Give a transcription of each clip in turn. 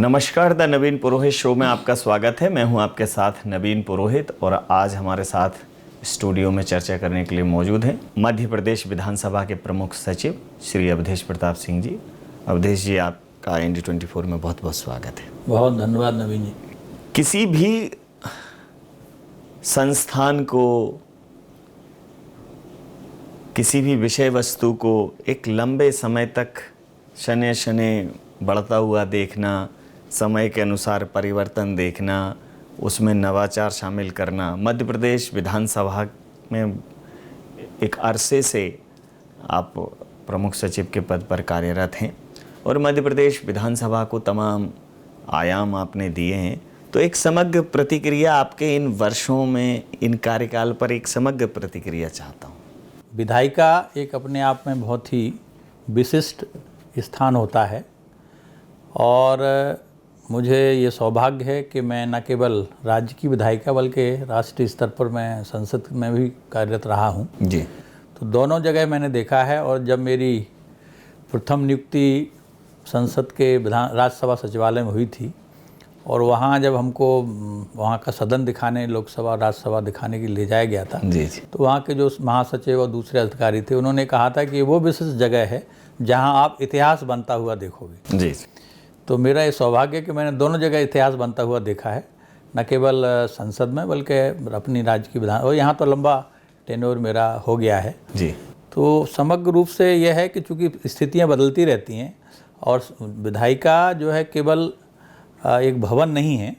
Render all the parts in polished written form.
नमस्कार, the Naveen Purohit show में आपका स्वागत है। मैं हूं आपके साथ नवीन पुरोहित और आज हमारे साथ स्टूडियो में चर्चा करने के लिए मौजूद हैं मध्य प्रदेश विधानसभा के प्रमुख सचिव श्री अवधेश प्रताप सिंह जी। अवधेश जी, आपका ND24 में बहुत बहुत स्वागत है। बहुत धन्यवाद नवीन जी। किसी भी संस्थान को, किसी भी विषय वस्तु को एक लंबे समय तक शने शने बढ़ता हुआ देखना, समय के अनुसार परिवर्तन देखना, उसमें नवाचार शामिल करना। मध्य प्रदेश विधानसभा में एक अरसे से आप प्रमुख सचिव के पद पर कार्यरत हैं और मध्य प्रदेश विधानसभा को तमाम आयाम आपने दिए हैं। तो एक समग्र प्रतिक्रिया आपके इन वर्षों में, इन कार्यकाल पर एक समग्र प्रतिक्रिया चाहता हूँ। विधायिका एक अपने आप में बहुत ही विशिष्ट स्थान होता है और मुझे ये सौभाग्य है कि मैं न केवल राज्य की विधायिका बल्कि राष्ट्रीय स्तर पर मैं संसद में भी कार्यरत रहा हूँ जी। तो दोनों जगह मैंने देखा है। और जब मेरी प्रथम नियुक्ति संसद के राज्यसभा सचिवालय में हुई थी और वहाँ जब हमको वहाँ का सदन दिखाने, लोकसभा राज्यसभा दिखाने के लिए ले जाया गया था जी जी। तो वहाँ के जो महासचिव और दूसरे अधिकारी थे उन्होंने कहा था कि वो विशिष्ट जगह है जहाँ आप इतिहास बनता हुआ देखोगे। जी। तो मेरा ये सौभाग्य है कि मैंने दोनों जगह इतिहास बनता हुआ देखा है, न केवल संसद में बल्कि अपनी राज्य की विधान, और यहाँ तो लंबा टेन्योर मेरा हो गया है जी। तो समग्र रूप से यह है कि चूँकि स्थितियाँ बदलती रहती हैं और विधायिका जो है केवल एक भवन नहीं है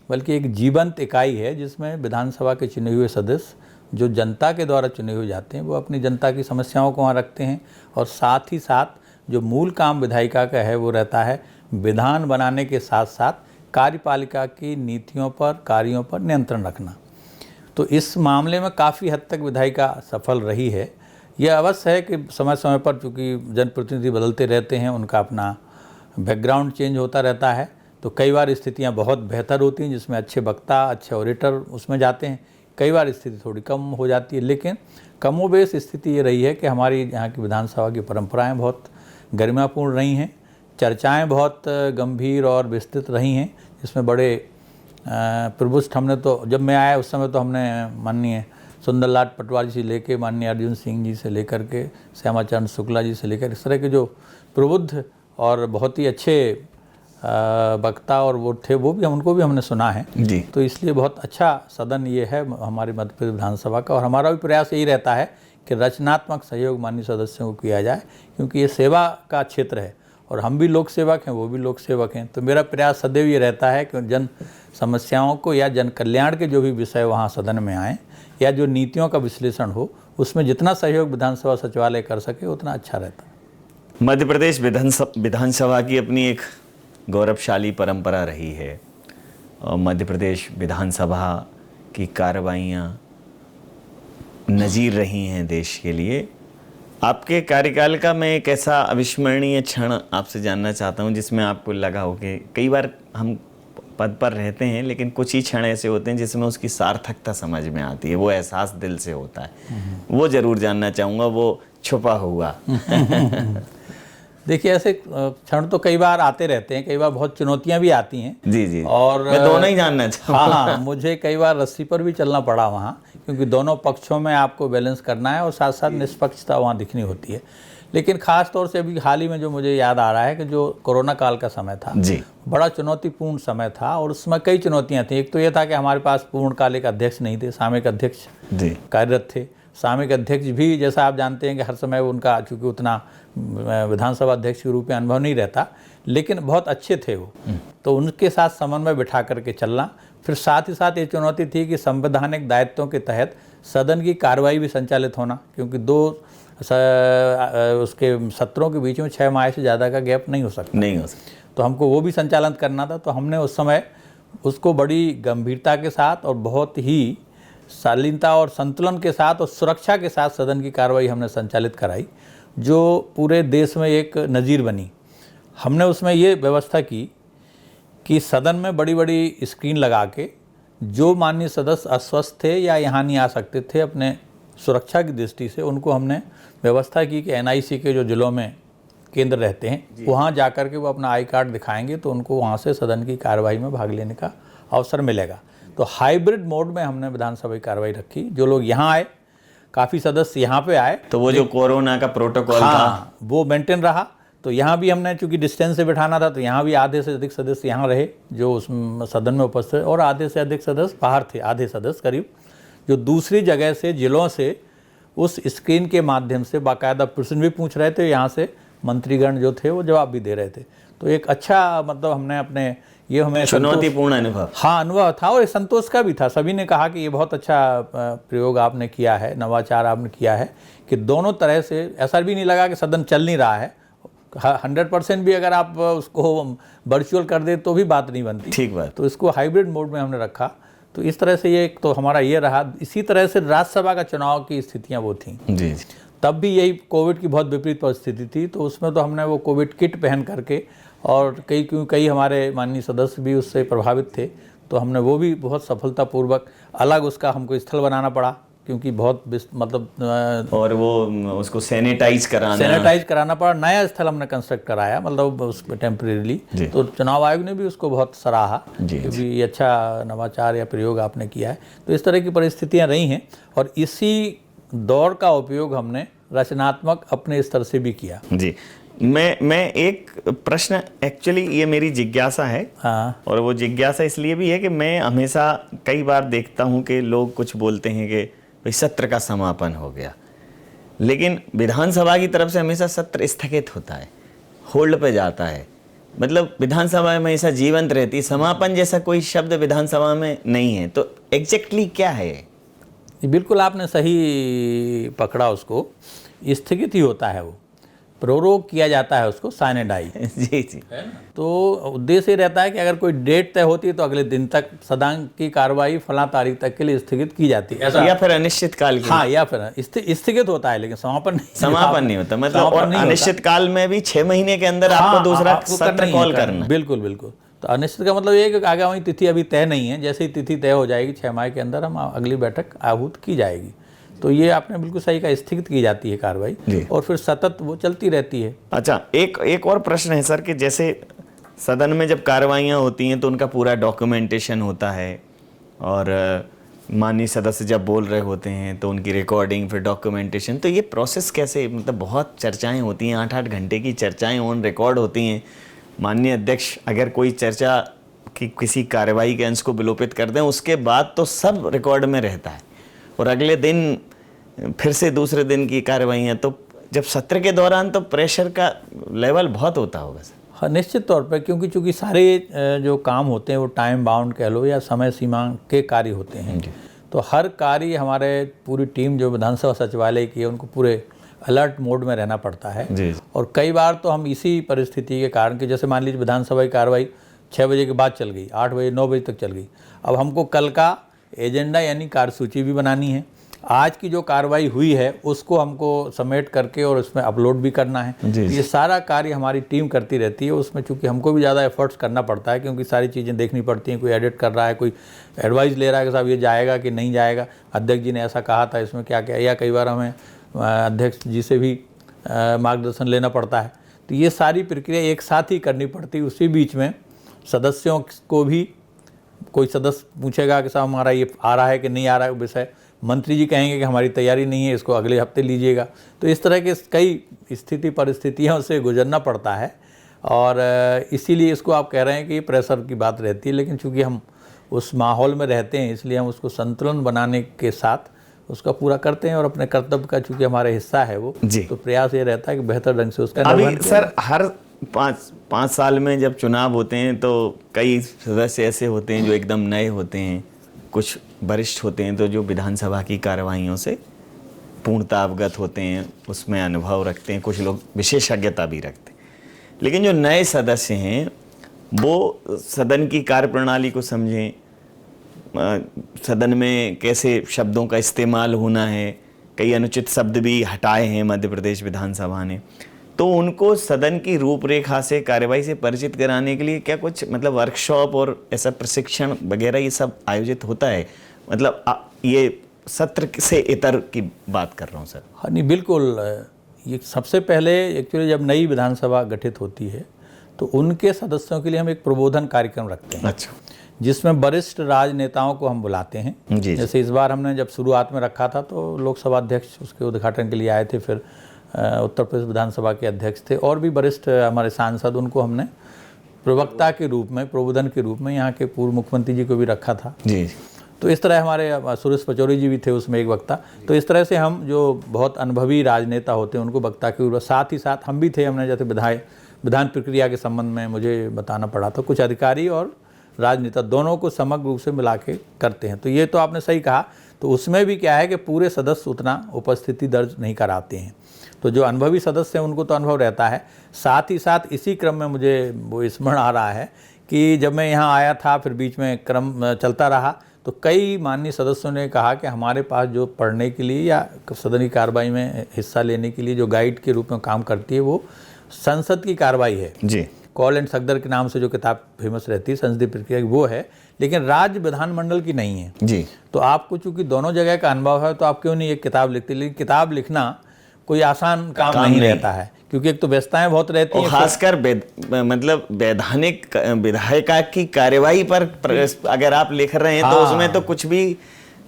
बल्कि एक जीवंत इकाई है जिसमें विधानसभा के चुने हुए सदस्य जो जनता के द्वारा चुने हुए जाते हैं वो अपनी जनता की समस्याओं को वहाँ रखते हैं और साथ ही साथ जो मूल काम विधायिका का है वो रहता है विधान बनाने के साथ साथ कार्यपालिका की नीतियों पर, कार्यों पर नियंत्रण रखना। तो इस मामले में काफ़ी हद तक विधायिका सफल रही है। यह अवश्य है कि समय समय पर चूँकि जनप्रतिनिधि बदलते रहते हैं, उनका अपना बैकग्राउंड चेंज होता रहता है, तो कई बार स्थितियां बहुत बेहतर होती हैं जिसमें अच्छे वक्ता, अच्छे ऑडिटर उसमें जाते हैं। कई बार स्थिति थोड़ी कम हो जाती है, लेकिन कमोबेश स्थिति ये रही है कि हमारी यहाँ की विधानसभा की परंपराएं बहुत गरिमापूर्ण रही हैं, चर्चाएं बहुत गंभीर और विस्तृत रही हैं, जिसमें बड़े प्रबुष्ट हमने तो जब मैं आया उस समय तो हमने माननीय सुंदरलाल पटवारी से लेके माननीय अर्जुन सिंह जी से लेकर के श्यामाचरण शुक्ला जी से लेकर इस तरह के जो प्रबुद्ध और बहुत ही अच्छे वक्ता और वो थे, वो भी उनको भी हमने सुना है जी। तो इसलिए बहुत अच्छा सदन ये है हमारी मध्य प्रदेश विधानसभा का। और हमारा भी प्रयास यही रहता है कि रचनात्मक सहयोग माननीय सदस्यों को किया जाए, क्योंकि ये सेवा का क्षेत्र है और हम भी लोक सेवक हैं, वो भी लोक सेवक हैं। तो मेरा प्रयास सदैव ये रहता है कि जन समस्याओं को या जन कल्याण के जो भी विषय वहाँ सदन में आएँ या जो नीतियों का विश्लेषण हो, उसमें जितना सहयोग विधानसभा सचिवालय कर सके उतना अच्छा रहता है। मध्य प्रदेश विधानसभा की अपनी एक गौरवशाली परंपरा रही है और मध्य प्रदेश विधानसभा की कार्रवाइयाँ नज़ीर रही हैं देश के लिए। आपके कार्यकाल का मैं एक ऐसा अविस्मरणीय क्षण आपसे जानना चाहता हूं जिसमें आपको लगा हो कि कई बार हम पद पर रहते हैं लेकिन कुछ ही क्षण ऐसे होते हैं जिसमें उसकी सार्थकता समझ में आती है, वो एहसास दिल से होता है, वो ज़रूर जानना चाहूँगा, वो छुपा हुआ। देखिए, ऐसे क्षण तो कई बार आते रहते हैं, कई बार बहुत चुनौतियां भी आती हैं। जी जी। और मैं दोनों ही जानना चाहूँगा। हाँ, मुझे कई बार रस्सी पर भी चलना पड़ा वहाँ, क्योंकि दोनों पक्षों में आपको बैलेंस करना है और साथ साथ निष्पक्षता वहाँ दिखनी होती है। लेकिन ख़ास तौर से अभी हाल ही में जो मुझे याद आ रहा है कि जो कोरोना काल का समय था जी, बड़ा चुनौतीपूर्ण समय था और उसमें कई चुनौतियाँ थी। एक तो ये था कि हमारे पास पूर्णकालिक अध्यक्ष नहीं थे, सामयिक अध्यक्ष जी कार्यरत थे। सामयिक अध्यक्ष भी जैसा आप जानते हैं कि हर समय उनका चूँकि उतना विधानसभा अध्यक्ष के रूप में अनुभव नहीं रहता, लेकिन बहुत अच्छे थे वो, तो उनके साथ समन्वय बिठा करके चलना। फिर साथ ही साथ ये चुनौती थी कि संवैधानिक दायित्वों के तहत सदन की कार्रवाई भी संचालित होना, क्योंकि उसके सत्रों के बीच में 6 माह से ज़्यादा का गैप नहीं हो सकता, तो हमको वो भी संचालन करना था। तो हमने उस समय उसको बड़ी गंभीरता के साथ और बहुत ही शालीनता और संतुलन के साथ और सुरक्षा के साथ सदन की कार्रवाई हमने संचालित कराई, जो पूरे देश में एक नज़ीर बनी। हमने उसमें ये व्यवस्था की कि सदन में बड़ी बड़ी स्क्रीन लगा के जो माननीय सदस्य अस्वस्थ थे या यहाँ नहीं आ सकते थे अपने सुरक्षा की दृष्टि से, उनको हमने व्यवस्था की कि NIC के जो जिलों में केंद्र रहते हैं, वहाँ जा कर के वो अपना आई कार्ड दिखाएंगे तो उनको वहाँ से सदन की कार्यवाही में भाग लेने का अवसर मिलेगा। तो हाइब्रिड मोड में हमने विधानसभा की कार्रवाई रखी। जो लोग यहाँ आए, काफ़ी सदस्य यहाँ पे आए, तो वो जो कोरोना का प्रोटोकॉल हाँ, था वो मेंटेन रहा। तो यहाँ भी हमने चूंकि डिस्टेंस से बिठाना था, तो यहाँ भी आधे से अधिक सदस्य यहाँ रहे जो उस सदन में उपस्थित, और आधे से अधिक सदस्य बाहर थे, आधे सदस्य करीब, जो दूसरी जगह से, जिलों से उस स्क्रीन के माध्यम से बाकायदा प्रश्न भी पूछ रहे थे, यहाँ से मंत्रीगण जो थे वो जवाब भी दे रहे थे। तो एक अच्छा, मतलब हमने अपने ये हमें चुनौतीपूर्ण अनुभव, हाँ, अनुभव था और एक संतोष का भी था। सभी ने कहा कि ये बहुत अच्छा प्रयोग आपने किया है, नवाचार आपने किया है, कि दोनों तरह से ऐसा भी नहीं लगा कि सदन चल नहीं रहा है। 100% भी अगर आप उसको वर्चुअल कर दे तो भी बात नहीं बनती, ठीक बात। तो इसको हाइब्रिड मोड में हमने रखा। तो इस तरह से ये एक तो हमारा ये रहा। इसी तरह से राज्यसभा का चुनाव की स्थितियाँ वो थी जी, तब भी यही कोविड की बहुत विपरीत परिस्थिति थी। तो उसमें तो हमने वो कोविड किट पहन करके, और कई हमारे माननीय सदस्य भी उससे प्रभावित थे, तो हमने वो भी बहुत सफलतापूर्वक अलग उसका हमको स्थल बनाना पड़ा, क्योंकि बहुत मतलब और वो उसको सैनिटाइज कराना पड़ा। नया स्थल हमने कंस्ट्रक्ट कराया, मतलब उस टेम्परेरीली। तो चुनाव आयोग ने भी उसको बहुत सराहा कि ये अच्छा नवाचार या प्रयोग आपने किया है। तो इस तरह की परिस्थितियाँ रही हैं, और इसी दौर का उपयोग हमने रचनात्मक अपने स्तर से भी किया। जी, मैं एक प्रश्न, एक्चुअली ये मेरी जिज्ञासा है। हाँ। और वो जिज्ञासा इसलिए भी है कि मैं हमेशा कई बार देखता हूँ कि लोग कुछ बोलते हैं कि भाई सत्र का समापन हो गया, लेकिन विधानसभा की तरफ से हमेशा सत्र स्थगित होता है, होल्ड पे जाता है। मतलब विधानसभा में हमेशा जीवंत रहती है, समापन जैसा कोई शब्द विधानसभा में नहीं है। तो एग्जैक्टली क्या है? बिल्कुल आपने सही पकड़ा, उसको स्थगित ही होता है, वो प्रोरोग किया जाता है उसको, साइनेडाई। जी जी। तो उद्देश्य रहता है कि अगर कोई डेट तय होती है तो अगले दिन तक सदन की कार्रवाई फला तारीख तक के लिए स्थगित की जाती है, ऐसा, या फिर अनिश्चित काल की। हाँ, या फिर स्थगित होता है, लेकिन समापन नहीं होता। मतलब और अनिश्चित काल में भी 6 महीने के अंदर आपको दूसरा सत्र कॉल करना। बिल्कुल बिल्कुल। तो अनिश्चित का मतलब ये है कि आगामी तिथि अभी तय नहीं है, जैसे ही तिथि तय हो जाएगी 6 माह के अंदर हम अगली बैठक आहूत की जाएगी। तो ये आपने बिल्कुल सही कहा, स्थगित की जाती है कार्रवाई, और फिर सतत वो चलती रहती है। अच्छा, एक और प्रश्न है सर, कि जैसे सदन में जब कार्रवाइयाँ होती हैं तो उनका पूरा डॉक्यूमेंटेशन होता है, और माननीय सदस्य जब बोल रहे होते हैं तो उनकी रिकॉर्डिंग, फिर डॉक्यूमेंटेशन। तो ये प्रोसेस कैसे, मतलब बहुत चर्चाएँ होती हैं, 8-8 घंटे की चर्चाएँ ऑन रिकॉर्ड होती हैं। माननीय अध्यक्ष अगर कोई चर्चा की किसी कार्रवाई के अंश को विलोपित कर दें, उसके बाद तो सब रिकॉर्ड में रहता है, और अगले दिन फिर से दूसरे दिन की कार्रवाइयाँ। तो जब सत्र के दौरान तो प्रेशर का लेवल बहुत होता होगा सर। हाँ, निश्चित तौर पर, क्योंकि चूँकि सारे जो काम होते हैं वो टाइम बाउंड कह लो या समय सीमा के कार्य होते हैं। तो हर कार्य हमारे पूरी टीम जो विधानसभा सचिवालय की है, उनको पूरे अलर्ट मोड में रहना पड़ता है। और कई बार तो हम इसी परिस्थिति के कारण, कि जैसे मान लीजिए विधानसभा की कार्रवाई 6 बजे के बाद चल गई, 8 बजे 9 बजे तक चल गई, अब हमको कल का एजेंडा यानी कार्यसूची भी बनानी है, आज की जो कार्रवाई हुई है उसको हमको समेट करके और उसमें अपलोड भी करना है। ये सारा कार्य हमारी टीम करती रहती है। उसमें चूंकि हमको भी ज़्यादा एफर्ट्स करना पड़ता है, क्योंकि सारी चीज़ें देखनी पड़ती हैं। कोई एडिट कर रहा है, कोई एडवाइस ले रहा है कि साहब ये जाएगा कि नहीं जाएगा, अध्यक्ष जी ने ऐसा कहा था, इसमें क्या क्या, या कई बार हमें अध्यक्ष जी से भी मार्गदर्शन लेना पड़ता है। तो ये सारी प्रक्रिया एक साथ ही करनी पड़ती है। उसी बीच में सदस्यों को भी, कोई सदस्य पूछेगा कि साहब हमारा ये आ रहा है कि नहीं आ रहा है विषय, मंत्री जी कहेंगे कि हमारी तैयारी नहीं है, इसको अगले हफ्ते लीजिएगा। तो इस तरह के कई स्थिति परिस्थितियों से गुजरना पड़ता है, और इसीलिए इसको आप कह रहे हैं कि प्रेशर की बात रहती है। लेकिन चूंकि हम उस माहौल में रहते हैं, इसलिए हम उसको संतुलन बनाने के साथ उसका पूरा करते हैं, और अपने कर्तव्य का चूंकि हमारे हिस्सा है वो, तो प्रयास ये रहता है कि बेहतर ढंग से उसका अभी सर हर 5 साल में जब चुनाव होते हैं तो कई सदस्य ऐसे होते हैं जो एकदम नए होते हैं, कुछ वरिष्ठ होते हैं तो जो विधानसभा की कार्रवाइयों से पूर्णतः अवगत होते हैं, उसमें अनुभव रखते हैं, कुछ लोग विशेषज्ञता भी रखते हैं। लेकिन जो नए सदस्य हैं वो सदन की कार्यप्रणाली को समझें, सदन में कैसे शब्दों का इस्तेमाल होना है, कई अनुचित शब्द भी हटाए हैं मध्य प्रदेश विधानसभा ने, तो उनको सदन की रूपरेखा से, कार्यवाही से परिचित कराने के लिए क्या कुछ मतलब वर्कशॉप और ऐसा प्रशिक्षण वगैरह ये सब आयोजित होता है? मतलब ये सत्र से इतर की बात कर रहा हूँ सर। हाँ नहीं, बिल्कुल ये सबसे पहले एक्चुअली जब नई विधानसभा गठित होती है तो उनके सदस्यों के लिए हम एक प्रबोधन कार्यक्रम रखते हैं। अच्छा। जिसमें वरिष्ठ राजनेताओं को हम बुलाते हैं। जी। जैसे इस बार हमने जब शुरुआत में रखा था तो लोकसभा अध्यक्ष उसके उद्घाटन के लिए आए थे, फिर उत्तर प्रदेश विधानसभा के अध्यक्ष थे और भी वरिष्ठ हमारे सांसद, उनको हमने प्रवक्ता के रूप में, प्रबोधन के रूप में, यहाँ के पूर्व मुख्यमंत्री जी को भी रखा था जी। तो इस तरह हमारे सुरेश पचौरी जी भी थे उसमें एक वक्ता। तो इस तरह से हम जो बहुत अनुभवी राजनेता होते हैं उनको वक्ता के रूप, साथ ही साथ हम भी थे। हमने जैसे विधान प्रक्रिया के संबंध में मुझे बताना पड़ा था, कुछ अधिकारी और राजनेता दोनों को समग्र रूप से मिला के करते हैं। तो ये तो आपने सही कहा। तो उसमें भी क्या है कि पूरे सदस्य उतना उपस्थिति दर्ज नहीं कराते हैं, तो जो अनुभवी सदस्य हैं उनको तो अनुभव रहता है। साथ ही साथ इसी क्रम में मुझे वो स्मरण आ रहा है कि जब मैं यहाँ आया था, फिर बीच में क्रम चलता रहा, तो कई माननीय सदस्यों ने कहा कि हमारे पास जो पढ़ने के लिए या सदन की कार्रवाई में हिस्सा लेने के लिए जो गाइड के रूप में काम करती है वो संसद की कार्रवाई है जी। कॉल एंड सगदर के नाम से जो किताब फेमस रहती है संसदीय प्रक्रिया की, वो है, लेकिन राज्य विधानमंडल की नहीं है जी। तो आपको चूंकि दोनों जगह का अनुभव है तो आप क्यों नहीं एक किताब लिखते। लेकिन किताब लिखना कोई आसान काम नहीं रहता है, क्योंकि एक तो व्यस्तताएं बहुत रहती हैं, खासकर मतलब वैधानिक विधायिका की कार्यवाही पर अगर आप लिख रहे हैं तो उसमें तो कुछ भी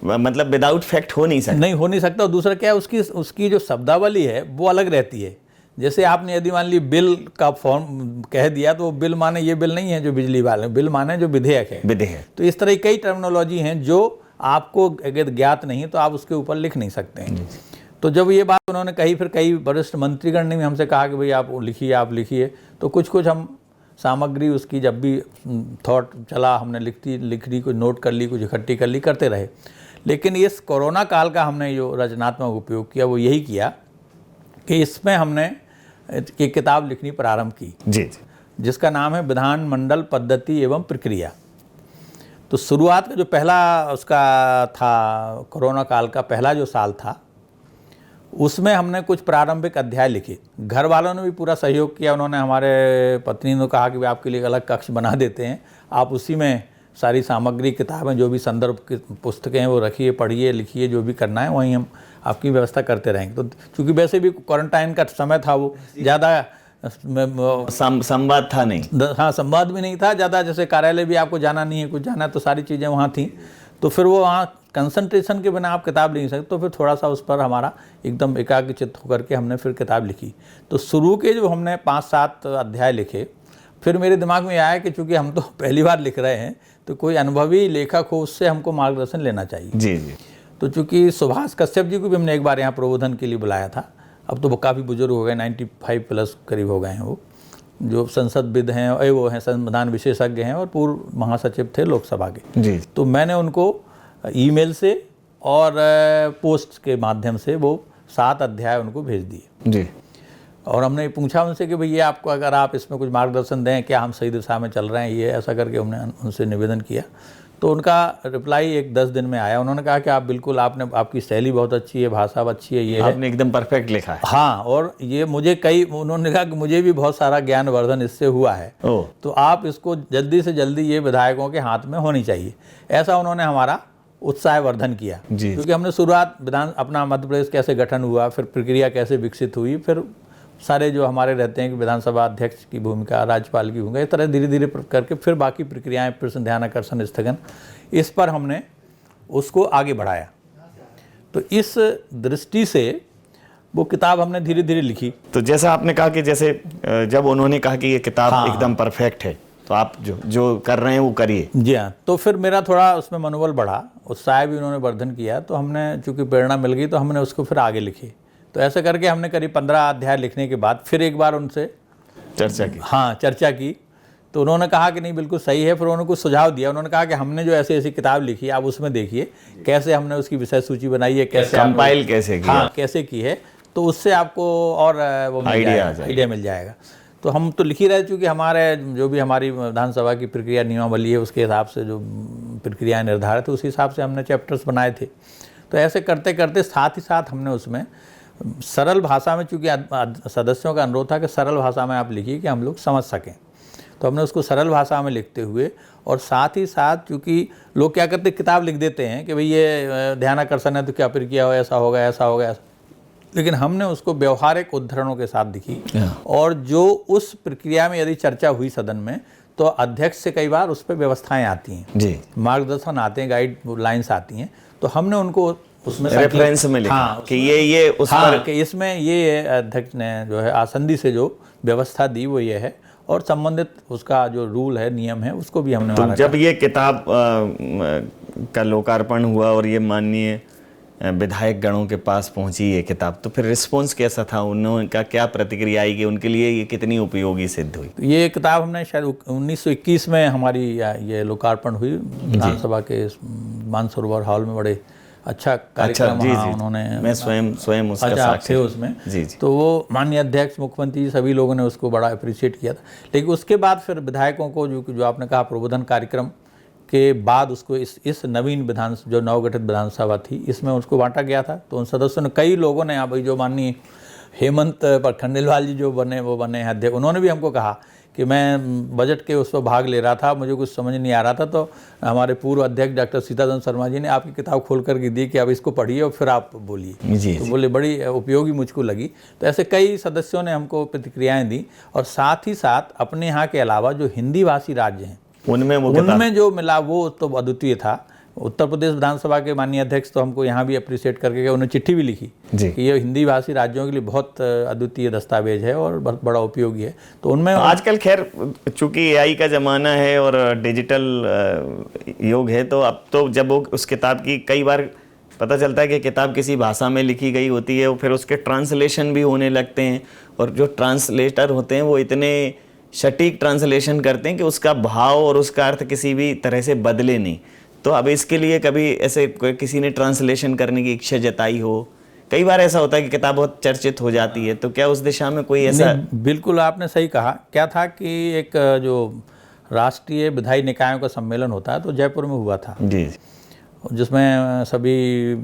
मतलब विदाउट फैक्ट हो नहीं सकता। और दूसरा क्या है, उसकी जो शब्दावली है वो अलग रहती है। जैसे आपने यदि मान ली बिल का फॉर्म कह दिया तो बिल माने ये बिल नहीं है जो बिजली वाले, बिल माने जो विधेयक है। तो इस तरह कई टर्मिनोलॉजी हैं जो आपको अगर ज्ञात नहीं है तो आप उसके ऊपर लिख नहीं सकते हैं। तो जब ये बात उन्होंने कही, फिर कई वरिष्ठ मंत्रीगण ने भी हमसे कहा कि भाई आप लिखिए। तो कुछ हम सामग्री उसकी जब भी थॉट चला हमने लिख ली, कुछ नोट कर ली, कुछ इकट्ठी कर ली, करते रहे। लेकिन इस कोरोना काल का हमने जो रचनात्मक उपयोग किया वो यही किया कि इसमें हमने एक किताब लिखनी प्रारंभ की जी, जिसका नाम है विधानमंडल पद्धति एवं प्रक्रिया। तो शुरुआत का जो पहला उसका था, कोरोना काल का पहला जो साल था, उसमें हमने कुछ प्रारंभिक अध्याय लिखे। घर वालों ने भी पूरा सहयोग किया। उन्होंने, हमारे पत्नी ने कहा कि वे आपके लिए एक अलग कक्ष बना देते हैं, आप उसी में सारी सामग्री, किताबें, जो भी संदर्भ की पुस्तकें हैं वो रखिए, पढ़िए, लिखिए, जो भी करना है वहीं हम आपकी व्यवस्था करते रहेंगे। तो चूँकि वैसे भी क्वारंटाइन का समय था, वो ज़्यादा संवाद था नहीं। हाँ, संवाद भी नहीं था ज़्यादा। जैसे कार्यालय भी आपको जाना नहीं है, कुछ जाना है, तो सारी चीज़ें वहाँ थी। तो फिर वो वहाँ कंसंट्रेशन के बिना आप किताब लिख नहीं सकते। तो फिर थोड़ा सा उस पर हमारा एकदम एकाग्रचित्त होकर के हमने फिर किताब लिखी। तो शुरू के जो हमने 5-7 अध्याय लिखे, फिर मेरे दिमाग में आया कि चूँकि हम तो पहली बार लिख रहे हैं तो कोई अनुभवी लेखक हो, उससे हमको मार्गदर्शन लेना चाहिए। जी। तो चूँकि सुभाष कश्यप जी को भी हमने एक बार यहाँ प्रबोधन के लिए बुलाया था। अब तो वो काफ़ी बुजुर्ग हो गए, 95 प्लस करीब हो गए हैं वो, जो संसदविद हैं, वो हैं संविधान विशेषज्ञ हैं और पूर्व महासचिव थे लोकसभा के। जी। तो मैंने उनको ईमेल से और पोस्ट के माध्यम से वो 7 अध्याय उनको भेज दिए। जी। और हमने पूछा उनसे कि भैया आपको, अगर आप इसमें कुछ मार्गदर्शन दें, क्या हम सही दिशा में चल रहे हैं, ये ऐसा करके हमने उनसे निवेदन किया। तो उनका रिप्लाई एक 10 दिन में आया। उन्होंने कहा कि आप बिल्कुल, आपकी शैली बहुत अच्छी है, भाषा अच्छी है, ये आपने एकदम परफेक्ट लिखा है। हाँ, और ये मुझे उन्होंने कहा कि मुझे भी बहुत सारा ज्ञानवर्धन इससे हुआ है। तो आप इसको जल्दी से जल्दी ये विधायकों के हाथ में होनी चाहिए, ऐसा उन्होंने हमारा उत्साहवर्धन किया। क्योंकि हमने शुरुआत अपना मध्य प्रदेश कैसे गठन हुआ, फिर प्रक्रिया कैसे विकसित हुई, फिर सारे जो हमारे रहते हैं कि विधानसभा अध्यक्ष की भूमिका, राज्यपाल की भूमिका, इस तरह धीरे धीरे करके फिर बाकी प्रक्रियाएं, प्रश्न, ध्यान आकर्षण, स्थगन, इस पर हमने उसको आगे बढ़ाया। तो इस दृष्टि से वो किताब हमने धीरे धीरे लिखी। तो जैसा आपने कहा कि जैसे जब उन्होंने कहा कि ये किताब एकदम परफेक्ट है, तो आप जो कर रहे हैं वो करिए। जी हाँ। तो फिर मेरा थोड़ा उसमें मनोबल बढ़ा, उत्साह भी उन्होंने वर्धन किया। तो हमने, चूँकि प्रेरणा मिल गई, तो हमने उसको फिर आगे लिखी। तो ऐसे करके हमने करीब 15 अध्याय लिखने के बाद फिर एक बार उनसे चर्चा की। तो उन्होंने कहा कि नहीं, बिल्कुल सही है। फिर उन्होंने कुछ सुझाव दिया। उन्होंने कहा कि हमने जो ऐसी ऐसी किताब लिखी, आप उसमें देखिए कैसे हमने उसकी विषय सूची बनाई है, कैसे कंपाइल कैसे किया, हाँ, कैसे की है, तो उससे आपको और वो आइडिया मिल जाएगा। तो हम तो लिख ही रहे, चूँकि हमारे जो भी हमारी विधानसभा की प्रक्रिया नियमावली है उसके हिसाब से जो प्रक्रियाएँ निर्धारित है, उस हिसाब से हमने चैप्टर्स बनाए थे। तो ऐसे करते करते साथ ही साथ हमने उसमें सरल भाषा में, चूँकि सदस्यों का अनुरोध था कि सरल भाषा में आप लिखिए कि हम लोग समझ सकें, तो हमने उसको सरल भाषा में लिखते हुए, और साथ ही साथ चूँकि लोग क्या करते, किताब लिख देते हैं कि भाई ये ध्यान आकर्षण है तो क्या प्रक्रिया हो, ऐसा होगा, ऐसा होगा, ऐसा। लेकिन हमने उसको व्यवहारिक उद्धरणों के साथ लिखी। हाँ। और जो उस प्रक्रिया में यदि चर्चा हुई सदन में तो अध्यक्ष से कई बार उस पर व्यवस्थाएं आती हैं, जी, मार्गदर्शन आते हैं, गाइड लाइंस आती हैं, तो हमने उनको उसमें रेफरेंस में लिखा हाँ, कि ये उस हाँ, पर कि इसमें ये अध्यक्ष ने जो है आसंदी से जो व्यवस्था दी वो ये है, और संबंधित उसका जो रूल है, नियम है, उसको भी हमने तो वहाँ जब ये किताब का लोकार्पण हुआ और ये माननीय विधायक गणों के पास पहुंची ये किताब, तो फिर रिस्पॉन्स कैसा था, उनका क्या प्रतिक्रिया आई कि उनके लिए ये कितनी उपयोगी सिद्ध हुई? ये किताब हमने शायद 1921 में हमारी ये लोकार्पण हुई विधानसभा के मानसरोवर हॉल में। बड़े अच्छा कार्यक्रम हाँ, उन्होंने, मैं स्वयं उसका साक्षी थे उसमें। जी। तो वो माननीय अध्यक्ष, मुख्यमंत्री, सभी लोगों ने उसको बड़ा अप्रिशिएट किया था। लेकिन उसके बाद फिर विधायकों को जो आपने कहा प्रबोधन कार्यक्रम के बाद उसको इस नवीन जो नवगठित विधानसभा थी इसमें उसको बांटा गया था। तो उन सदस्यों ने, कई लोगों ने, अभी जो माननीय हेमंत खंडेलवाल जी जो वो बने अध्यक्ष, उन्होंने भी हमको कहा कि मैं बजट के उस पर भाग ले रहा था, मुझे कुछ समझ नहीं आ रहा था, तो हमारे पूर्व अध्यक्ष डॉक्टर सीतारमण शर्मा जी ने आपकी किताब खोल करके दी कि आप इसको पढ़िए और फिर आप बोलिए। तो बोले बड़ी उपयोगी मुझको लगी। तो ऐसे कई सदस्यों ने हमको प्रतिक्रियाएं दी, और साथ ही साथ अपने यहाँ के अलावा जो हिंदी भाषी राज्य हैं उनमें जो मिला वो तो अद्वितीय था। उत्तर प्रदेश विधानसभा के माननीय अध्यक्ष तो हमको यहाँ भी अप्रिशिएट करके गए, उन्होंने चिट्ठी भी लिखी कि ये हिंदी भाषी राज्यों के लिए बहुत अद्वितीय दस्तावेज है और बहुत बड़ा उपयोगी है। तो उनमें आजकल खैर चूंकि एआई का ज़माना है और डिजिटल युग है, तो अब तो जब वो उस किताब की कई बार पता चलता है कि किताब किसी भाषा में लिखी गई होती है और फिर उसके ट्रांसलेशन भी होने लगते हैं, और जो ट्रांसलेटर होते हैं वो इतने सटीक ट्रांसलेशन करते हैं कि उसका भाव और उसका अर्थ किसी भी तरह से बदले नहीं। तो अब इसके लिए कभी ऐसे किसी ने ट्रांसलेशन करने की इच्छा जताई हो? कई बार ऐसा होता है कि किताब बहुत चर्चित हो जाती है, तो क्या उस दिशा में कोई ऐसा? बिल्कुल आपने सही कहा। क्या था कि एक जो राष्ट्रीय विधायी निकायों का सम्मेलन होता है तो जयपुर में हुआ था जी, जिसमें सभी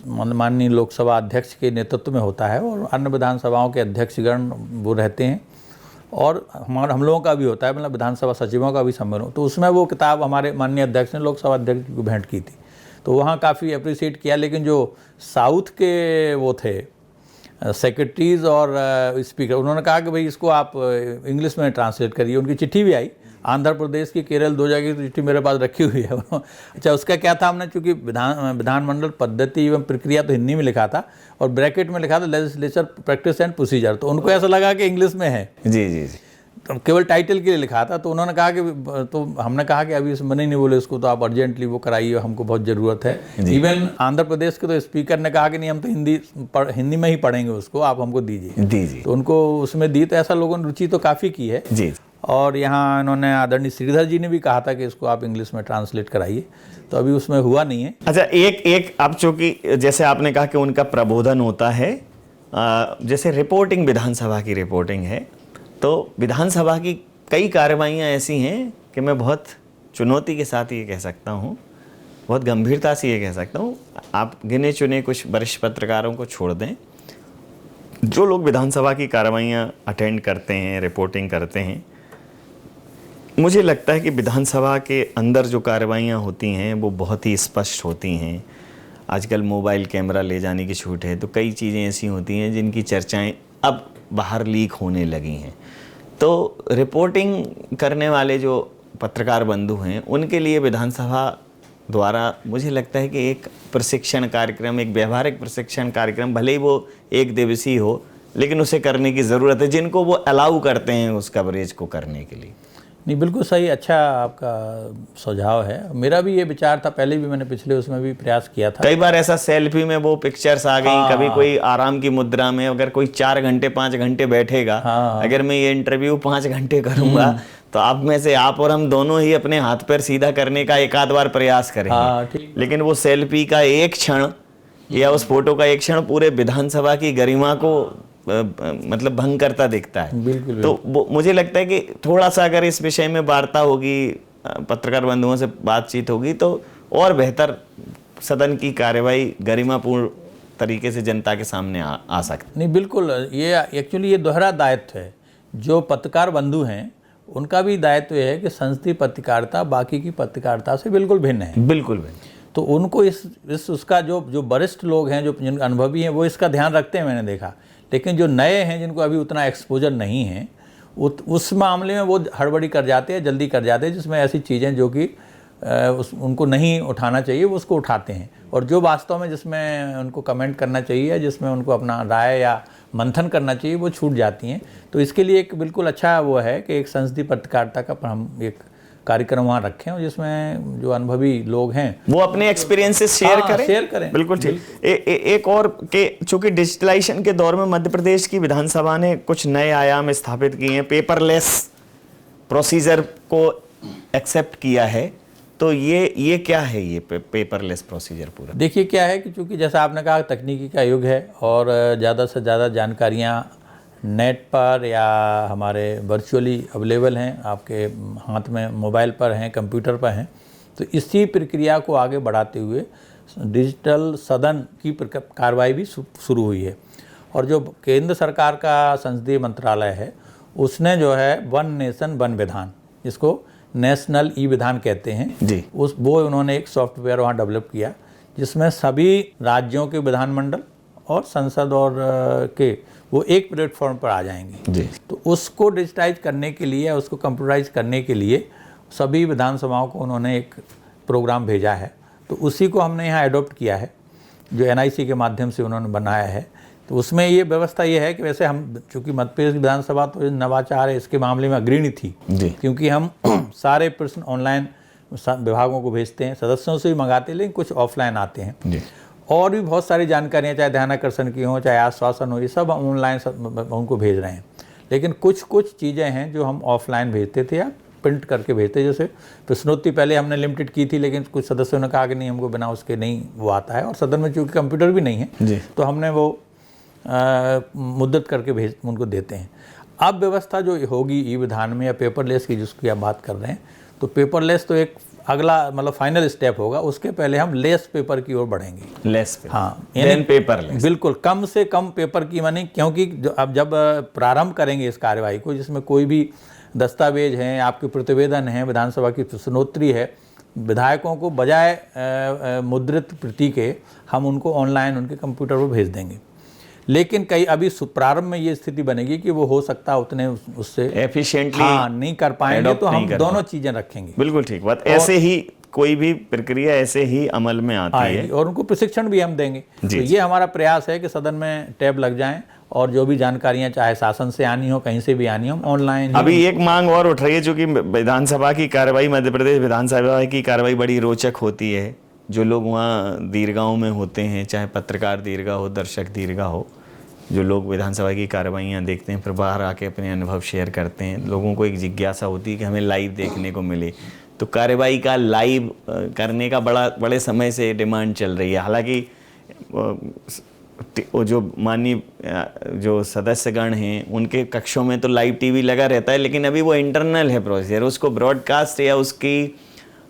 माननीय लोकसभा अध्यक्ष के नेतृत्व में होता है और अन्य विधानसभाओं के अध्यक्षगण वो रहते हैं, और हम लोगों का भी होता है, मतलब विधानसभा सचिवों का भी सम्मेलन। तो उसमें वो किताब हमारे माननीय अध्यक्ष ने लोकसभा अध्यक्ष को भेंट की थी, तो वहाँ काफ़ी अप्रिशिएट किया। लेकिन जो साउथ के वो थे सेक्रेटरीज और स्पीकर, उन्होंने कहा कि भाई इसको आप इंग्लिश में ट्रांसलेट करिए। उनकी चिट्ठी भी आई, आंध्र प्रदेश की, केरल, 2 जगह की चिट्ठी मेरे पास रखी हुई है। अच्छा, उसका क्या था, हमने चूँकि विधानमंडल पद्धति एवं प्रक्रिया तो हिंदी में लिखा था और ब्रैकेट में लिखा था लेजिस्लेचर प्रैक्टिस एंड प्रोसीजर, तो उनको ऐसा लगा कि इंग्लिश में है। जी जी जी, तो केवल टाइटल के लिए लिखा था। तो उन्होंने कहा कि, तो हमने कहा कि अभी इसमें नहीं बोले इसको, तो आप अर्जेंटली वो कराइए, हमको बहुत ज़रूरत है। इवन आंध्र प्रदेश के तो स्पीकर ने कहा कि नहीं, हम तो हिंदी में ही पढ़ेंगे उसको, आप हमको दीजिए। तो उनको उसमें दी, तो ऐसा लोगों ने रुचि तो काफ़ी की है जी। और यहाँ इन्होंने आदरणीय श्रीधर जी ने भी कहा था कि इसको आप इंग्लिश में ट्रांसलेट कराइए, तो अभी उसमें हुआ नहीं है। अच्छा, एक अब चूँकि जैसे आपने कहा कि उनका प्रबोधन होता है, जैसे रिपोर्टिंग, विधानसभा की रिपोर्टिंग है, तो विधानसभा की कई कार्रवाइयाँ ऐसी हैं कि मैं बहुत चुनौती के साथ ये कह सकता हूँ, बहुत गंभीरता से ये कह सकता हूँ, आप गिने चुने कुछ वरिष्ठ पत्रकारों को छोड़ दें, जो लोग विधानसभा की कार्रवाइयाँ अटेंड करते हैं, रिपोर्टिंग करते हैं, मुझे लगता है कि विधानसभा के अंदर जो कार्रवाइयाँ होती हैं वो बहुत ही स्पष्ट होती हैं। आजकल मोबाइल कैमरा ले जाने की छूट है, तो कई चीज़ें ऐसी होती हैं जिनकी चर्चाएं अब बाहर लीक होने लगी हैं। तो रिपोर्टिंग करने वाले जो पत्रकार बंधु हैं उनके लिए विधानसभा द्वारा मुझे लगता है कि एक प्रशिक्षण कार्यक्रम, एक व्यवहारिक प्रशिक्षण कार्यक्रम, भले ही वो एक दिवसीय हो, लेकिन उसे करने की ज़रूरत है, जिनको वो अलाउ करते हैं उस कवरेज को करने के लिए। नहीं, बिल्कुल सही, अच्छा आपका सुझाव है। मेरा भी ये विचार था, पहले भी मैंने पिछले उसमें भी प्रयास किया था। कई बार ऐसा सेल्फी में वो पिक्चर्स आ गई, कभी कोई आराम की मुद्रा में, अगर कोई 4 घंटे 5 घंटे बैठेगा, अगर मैं ये इंटरव्यू 5 घंटे करूंगा तो आप में से आप और हम दोनों ही अपने हाथ पैर सीधा करने का एक आध बार प्रयास करेंगे, लेकिन वो सेल्फी का एक क्षण या उस फोटो का एक क्षण पूरे विधानसभा की गरिमा को मतलब भंग करता दिखता है। बिल्कुल। तो मुझे लगता है कि थोड़ा सा अगर इस विषय में वार्ता होगी, पत्रकार बंधुओं से बातचीत होगी, तो और बेहतर सदन की कार्यवाही गरिमापूर्ण तरीके से जनता के सामने आ सकती। नहीं, बिल्कुल, ये एक्चुअली ये दोहरा दायित्व है। जो पत्रकार बंधु हैं उनका भी दायित्व है कि संसदीय पत्रकारिता बाकी की पत्रकारिता से बिल्कुल भिन्न है। बिल्कुल भिन्न। तो उनको इस उसका जो वरिष्ठ लोग हैं, जो जिन अनुभवी हैं, वो इसका ध्यान रखते हैं, मैंने देखा। लेकिन जो नए हैं, जिनको अभी उतना एक्सपोजर नहीं है, उस मामले में वो हड़बड़ी कर जाते हैं, जल्दी कर जाते हैं, जिसमें ऐसी चीज़ें जो कि उनको नहीं उठाना चाहिए वो उसको उठाते हैं, और जो वास्तव में जिसमें उनको कमेंट करना चाहिए, जिसमें उनको अपना राय या मंथन करना चाहिए, वो छूट जाती हैं। तो इसके लिए एक बिल्कुल अच्छा वो है कि एक संसदीय पत्रकारिता का हम एक कार्यक्रम वहाँ रखें, और जिसमें जो अनुभवी लोग हैं वो अपने एक्सपीरियंसेस शेयर करें। बिल्कुल ठीक। एक और के चूंकि डिजिटलाइजेशन के दौर में मध्य प्रदेश की विधानसभा ने कुछ नए आयाम स्थापित किए हैं, पेपरलेस प्रोसीजर को एक्सेप्ट किया है, तो ये क्या है, ये पेपरलेस प्रोसीजर पूरा? देखिए क्या है कि चूँकि जैसा आपने कहा तकनीकी का युग है, और ज़्यादा से ज़्यादा जानकारियाँ नेट पर या हमारे वर्चुअली अवेलेबल हैं, आपके हाथ में मोबाइल पर हैं, कंप्यूटर पर हैं। तो इसी प्रक्रिया को आगे बढ़ाते हुए डिजिटल सदन की कार्रवाई भी शुरू हुई है, और जो केंद्र सरकार का संसदीय मंत्रालय है, उसने जो है वन नेशन वन विधान, जिसको नेशनल ई विधान कहते हैं जी, वो उन्होंने एक सॉफ्टवेयर वहाँ डेवलप किया, जिसमें सभी राज्यों के विधानमंडल और संसद और के वो एक प्लेटफॉर्म पर आ जाएंगे जी। तो उसको डिजिटाइज करने के लिए, उसको कंप्यूटराइज करने के लिए सभी विधानसभाओं को उन्होंने एक प्रोग्राम भेजा है। तो उसी को हमने यहाँ एडॉप्ट किया है, जो NIC के माध्यम से उन्होंने बनाया है। तो उसमें ये व्यवस्था ये है कि वैसे हम चूँकि मध्य प्रदेश विधानसभा तो नवाचार है, इसके मामले में अग्रणी थी जी, क्योंकि हम सारे प्रश्न ऑनलाइन विभागों को भेजते हैं, सदस्यों से भी मंगाते हैं, लेकिन कुछ ऑफलाइन आते हैं जी। और भी बहुत सारी जानकारियाँ, चाहे ध्यानाकर्षण की हो, चाहे आश्वासन हो, ये सब ऑनलाइन उनको भेज रहे हैं। लेकिन कुछ चीज़ें हैं जो हम ऑफलाइन भेजते थे या प्रिंट करके भेजते, जैसे प्रश्नोत्तरी पहले हमने लिमिटेड की थी, लेकिन कुछ सदस्यों ने कहा कि नहीं, हमको बिना उसके नहीं वो आता है, और सदन में चूँकि कंप्यूटर भी नहीं है जी, तो हमने वो मुद्रित करके उनको देते हैं। अब व्यवस्था जो होगी ई विधान में या पेपरलेस की जिसकी आप बात कर रहे हैं, तो पेपरलेस तो एक अगला मतलब फाइनल स्टेप होगा। उसके पहले हम लेस पेपर की ओर बढ़ेंगे। लेस पेपर, हाँ, यानी पेपरलेस, बिल्कुल कम से कम पेपर की माने, क्योंकि अब जब प्रारंभ करेंगे इस कार्यवाही को, जिसमें कोई भी दस्तावेज हैं, आपके प्रतिवेदन हैं, विधानसभा की प्रश्नोत्तरी है, विधायकों को बजाय मुद्रित प्रति के हम उनको ऑनलाइन उनके कंप्यूटर पर भेज देंगे। लेकिन कई अभी प्रारंभ में ये स्थिति बनेगी कि वो हो सकता है उतने उससे एफिशिएंटली नहीं कर पाएंगे, तो हम दोनों चीज़ें रखेंगे। बिल्कुल ठीक बात। ऐसे ही कोई भी प्रक्रिया ऐसे ही अमल में आती है, और उनको प्रशिक्षण भी हम देंगे। तो ये हमारा प्रयास है कि सदन में टैब लग जाएं, और जो भी जानकारियां चाहे शासन से आनी हो, कहीं से भी आनी हो, ऑनलाइन। अभी एक मांग और उठ रही है, चूंकि विधानसभा की कार्रवाई, मध्य प्रदेश विधानसभा की कार्रवाई बड़ी रोचक होती है। जो लोग वहाँ दीर्घाओं में होते हैं, चाहे पत्रकार दीर्घा हो, दर्शक दीर्घा हो, जो लोग विधानसभा की कार्रवाइयाँ देखते हैं, फिर बाहर आके अपने अनुभव शेयर करते हैं। लोगों को एक जिज्ञासा होती है कि हमें लाइव देखने को मिले, तो कार्रवाई का लाइव करने का बड़े समय से डिमांड चल रही है। हालांकि वो जो माननीय जो सदस्यगण हैं, उनके कक्षों में तो लाइव टीवी लगा रहता है, लेकिन अभी वो इंटरनल है प्रोसीजर। उसको ब्रॉडकास्ट या उसकी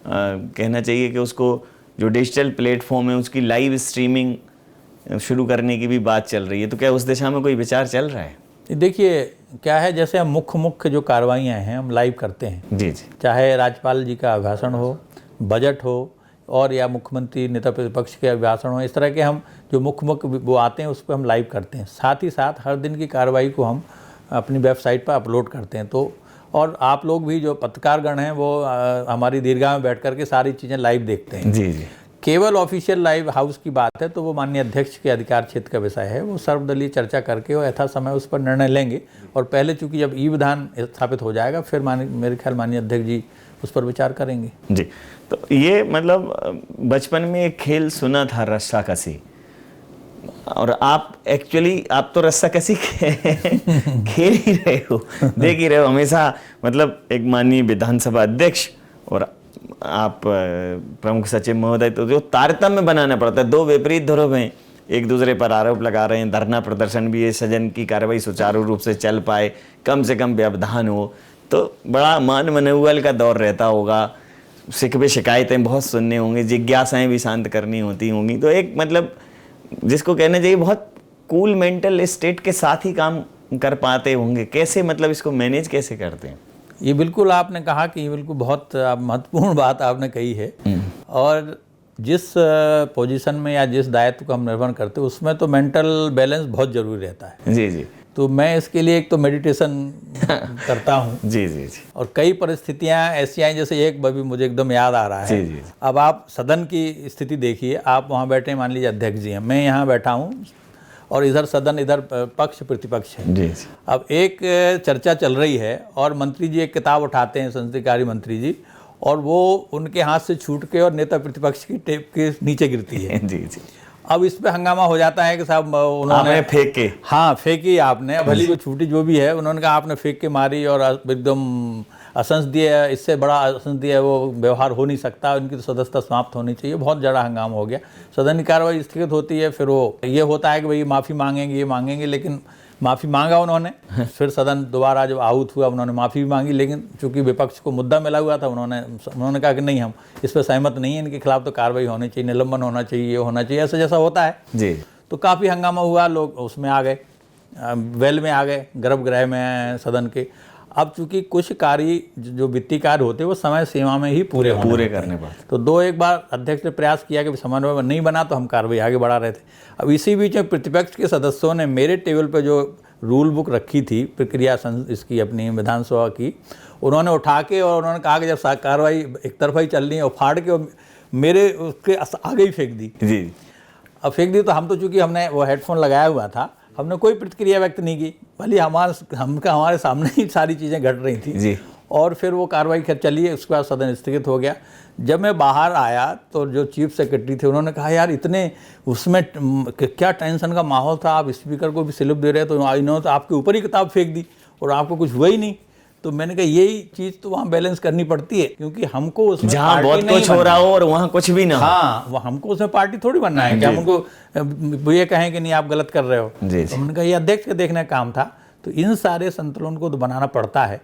कहना चाहिए कि उसको जो डिजिटल प्लेटफॉर्म है, उसकी लाइव स्ट्रीमिंग शुरू करने की भी बात चल रही है। तो क्या उस दिशा में कोई विचार चल रहा है? देखिए क्या है, जैसे हम मुख्य जो कार्रवाइयाँ हैं हम लाइव करते हैं जी जी, चाहे राज्यपाल जी का अभिभाषण हो, बजट हो, और या मुख्यमंत्री नेता प्रतिपक्ष के अभिभाषण हो, इस तरह के हम जो मुख्य वो आते हैं उस पर हम लाइव करते हैं। साथ ही साथ हर दिन की कार्रवाई को हम अपनी वेबसाइट पर अपलोड करते हैं। तो और आप लोग भी जो पत्रकारगण हैं वो हमारी दीर्घा में बैठ करके सारी चीज़ें लाइव देखते हैं। जी जी। केवल ऑफिशियल लाइव हाउस की बात है तो वो माननीय अध्यक्ष के अधिकार क्षेत्र का विषय है, वो सर्वदलीय चर्चा करके वो यथा समय उस पर निर्णय लेंगे। और पहले चूंकि जब ई विधान स्थापित हो जाएगा, फिर मेरे ख्याल माननीय अध्यक्ष जी उस पर विचार करेंगे। जी, तो ये मतलब बचपन में एक खेल सुना था, रस्साकसी, और आप एक्चुअली आप तो रस्साकसी खेल ही रहे हो, देख ही रहे हो हमेशा। मतलब एक माननीय विधानसभा अध्यक्ष और आप प्रमुख सचिव महोदय, तो जो तारतम्य बनाना पड़ता है, दो विपरीत ध्रुव हैं, एक दूसरे पर आरोप लगा रहे हैं, धरना प्रदर्शन भी है, सदन की कार्रवाई सुचारू रूप से चल पाए, कम से कम व्यवधान हो, तो बड़ा मान मनोबल का दौर रहता होगा। शिकवे शिकायतें बहुत सुनने होंगे, जिज्ञासाएं भी शांत करनी होती होंगी। तो एक मतलब जिसको कहना चाहिए बहुत कूल मेंटल स्टेट के साथ ही काम कर पाते होंगे। कैसे मतलब इसको मैनेज कैसे करते हैं? ये बिल्कुल आपने कहा कि ये बिल्कुल बहुत महत्वपूर्ण बात आपने कही है। और जिस पोजीशन में या जिस दायित्व को हम निर्वहन करते हैं उसमें तो मेंटल बैलेंस बहुत ज़रूरी रहता है। जी जी तो मैं इसके लिए एक तो मेडिटेशन करता हूँ जी जी जी और कई परिस्थितियाँ ऐसी आई, जैसे एक अभी मुझे एकदम याद आ रहा है। जी जी अब आप सदन की स्थिति देखिए, आप वहाँ बैठे मान लीजिए अध्यक्ष जी हैं, मैं यहाँ बैठा हूँ और इधर सदन, इधर पक्ष प्रतिपक्ष है। जी अब एक चर्चा चल रही है और मंत्री जी एक किताब उठाते हैं, संसदीय कार्य मंत्री जी, और वो उनके हाथ से छूट के और नेता प्रतिपक्ष की टेप के नीचे गिरती है। जी जी अब इस पे हंगामा हो जाता है कि साहब उन्होंने फेंक के, हाँ फेंकी आपने, भली को छूटी जो भी है, उन्होंने कहा आपने फेंक के मारी और एकदम असंसदीय, इससे बड़ा असंसदीय वो व्यवहार हो नहीं सकता, उनकी तो सदस्यता समाप्त होनी चाहिए। बहुत ज़्यादा हंगामा हो गया, सदन की कार्रवाई स्थगित होती है। फिर वो ये होता है कि भाई माफ़ी मांगेंगे, ये मांगेंगे, लेकिन माफ़ी मांगा उन्होंने। फिर सदन दोबारा जब आहूत हुआ उन्होंने माफ़ी भी मांगी, लेकिन चूंकि विपक्ष को मुद्दा मिला हुआ था, उन्होंने कहा कि नहीं, हम इस पर सहमत नहीं है, इनके खिलाफ तो कार्रवाई होनी चाहिए, निलंबन होना चाहिए, ये होना चाहिए, ऐसा जैसा होता है। जी तो काफ़ी हंगामा हुआ, लोग उसमें आ गए, वेल में आ गए, गर्भगृह में सदन के। अब चूंकि कुछ कार्य जो वित्तीय कार्य होते हैं वो समय सीमा में ही पूरे करने पड़ते। तो दो एक बार अध्यक्ष ने प्रयास किया कि समन्वय नहीं बना, तो हम कार्रवाई आगे बढ़ा रहे थे। अब इसी बीच में प्रतिपक्ष के सदस्यों ने मेरे टेबल पर जो रूल बुक रखी थी प्रक्रिया इसकी अपनी विधानसभा की, उन्होंने उठा के और उन्होंने कहा कि जब कार्रवाई एक तरफा ही चल रही है, और फाड़ के मेरे उसके आगे ही फेंक दी। जी अब फेंक दी तो हम तो चूंकि हमने वो हेडफोन लगाया हुआ था, हमने कोई प्रतिक्रिया व्यक्त नहीं की, भले हमारे सामने ही सारी चीज़ें घट रही थी जी। और फिर वो कार्रवाई खैर चली, उसके बाद सदन स्थगित हो गया। जब मैं बाहर आया तो जो चीफ सेक्रेटरी थे उन्होंने कहा, यार इतने उसमें क्या टेंशन का माहौल था, आप स्पीकर को भी स्लिप दे रहे, तो इन्होंने तो आपके ऊपर ही किताब फेंक दी और आपको कुछ हुआ ही नहीं। तो मैंने कहा यही चीज़ तो वहाँ बैलेंस करनी पड़ती है, क्योंकि हमको उसमें जहाँ बहुत कुछ हो रहा हो और वहाँ कुछ भी ना हो। हाँ, वो हमको उसमें पार्टी थोड़ी बनना है कि हम उनको ये कहें कि नहीं आप गलत कर रहे हो। तो मैंने कहा ये अध्यक्ष के देखने का काम था। तो इन सारे संतुलन को तो बनाना पड़ता है,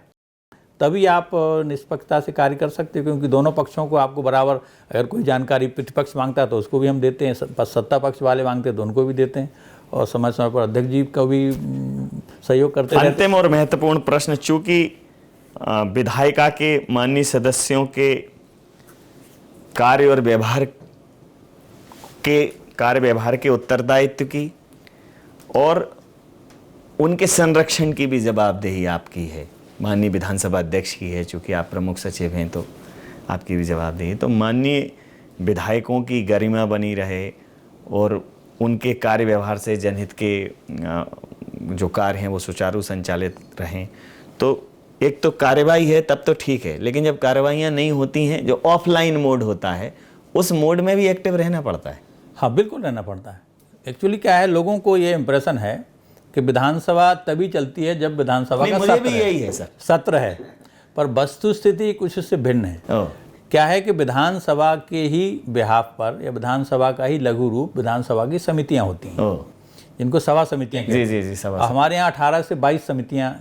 तभी आप निष्पक्षता से कार्य कर सकते हो, क्योंकि दोनों पक्षों को आपको बराबर, अगर कोई जानकारी प्रतिपक्ष मांगता है तो उसको भी हम देते हैं, सत्ता पक्ष वाले मांगते हैं तो उनको भी देते हैं, और समय समय पर अध्यक्ष जी का भी सहयोग करते हैं। अंतिम और महत्वपूर्ण प्रश्न, चूंकि विधायिका के माननीय सदस्यों के कार्य व्यवहार के उत्तरदायित्व की और उनके संरक्षण की भी जवाबदेही आपकी है, माननीय विधानसभा अध्यक्ष की है, चूंकि आप प्रमुख सचिव हैं तो आपकी भी जवाबदेही है। तो माननीय विधायकों की गरिमा बनी रहे और उनके कार्य व्यवहार से जनहित के जो कार्य हैं वो सुचारू संचालित रहें। तो एक तो कार्यवाही है तब तो ठीक है, लेकिन जब कार्यवाहियाँ नहीं होती हैं, जो ऑफलाइन मोड होता है, उस मोड में भी एक्टिव रहना पड़ता है। हाँ बिल्कुल रहना पड़ता है। एक्चुअली क्या है, लोगों को ये इम्प्रेशन है कि विधानसभा तभी चलती है जब विधानसभा का मुझे भी यही है सर, सत्र है, पर वस्तु स्थिति कुछ इससे भिन्न है। क्या है कि विधानसभा के ही बिहाफ पर या विधानसभा का ही लघु रूप विधानसभा की समितियां होती हैं, इनको सभा समितियां कहते हैं। जी सभा। हमारे यहाँ 18 से 22 समितियां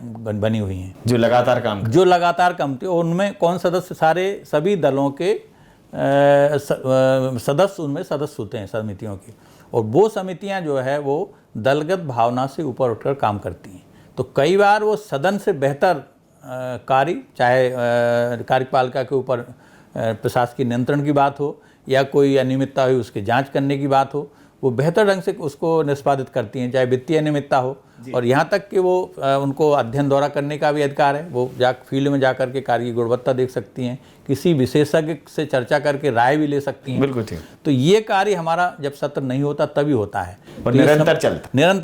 बनी हुई हैं जो लगातार काम करती है। उनमें कौन सदस्य, सभी दलों के सदस्य उनमें सदस्य होते हैं समितियों के, और वो समितियां जो है वो दलगत भावना से ऊपर उठकर काम करती हैं। तो कई बार वो सदन से बेहतर कार्य, चाहे कार्यपालिका के ऊपर प्रशासकीय नियंत्रण की बात हो या कोई अनियमितता हुई उसकी जांच करने की बात हो, वो बेहतर ढंग से उसको निष्पादित करती हैं, चाहे वित्तीय अनियमितता हो, और यहाँ तक कि वो उनको अध्ययन दौरा करने का भी अधिकार है। वो फील्ड में जा करके कार्य की गुणवत्ता देख सकती हैं, किसी विशेषज्ञ से चर्चा करके राय भी ले सकती हैं। बिल्कुल ठीक। तो ये कार्य हमारा जब सत्र नहीं होता तभी होता है, और निरंतर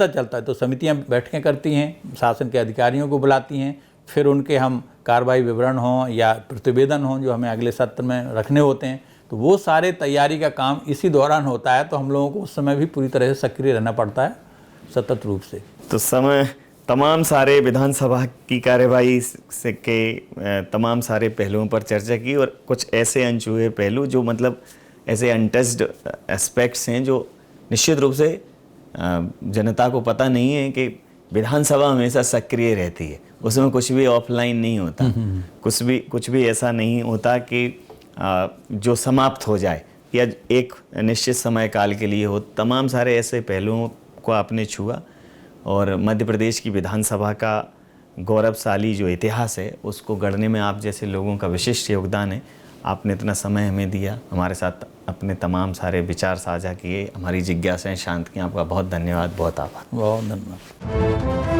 चलता है। तो समितियाँ बैठकें करती हैं, शासन के अधिकारियों को बुलाती हैं, फिर उनके हम कार्रवाई विवरण हों या प्रतिवेदन हों जो हमें अगले सत्र में रखने होते हैं, तो वो सारे तैयारी का काम इसी दौरान होता है। तो हम लोगों को उस समय भी पूरी तरह से सक्रिय रहना पड़ता है सतत रूप से। तो समय तमाम सारे विधानसभा की कार्यवाही से के तमाम सारे पहलुओं पर चर्चा की, और कुछ ऐसे अनछुए पहलू जो मतलब ऐसे अनटच्ड एस्पेक्ट्स हैं जो निश्चित रूप से जनता को पता नहीं है कि विधानसभा हमेशा सक्रिय रहती है, उसमें कुछ भी ऑफलाइन नहीं होता, कुछ भी ऐसा नहीं होता कि जो समाप्त हो जाए या एक निश्चित समय काल के लिए हो। तमाम सारे ऐसे पहलुओं को आपने छुआ, और मध्य प्रदेश की विधानसभा का गौरवशाली जो इतिहास है उसको गढ़ने में आप जैसे लोगों का विशिष्ट योगदान है। आपने इतना समय हमें दिया, हमारे साथ अपने तमाम सारे विचार साझा किए, हमारी जिज्ञासाएं शांत की। आपका बहुत धन्यवाद, बहुत आभार। बहुत धन्यवाद।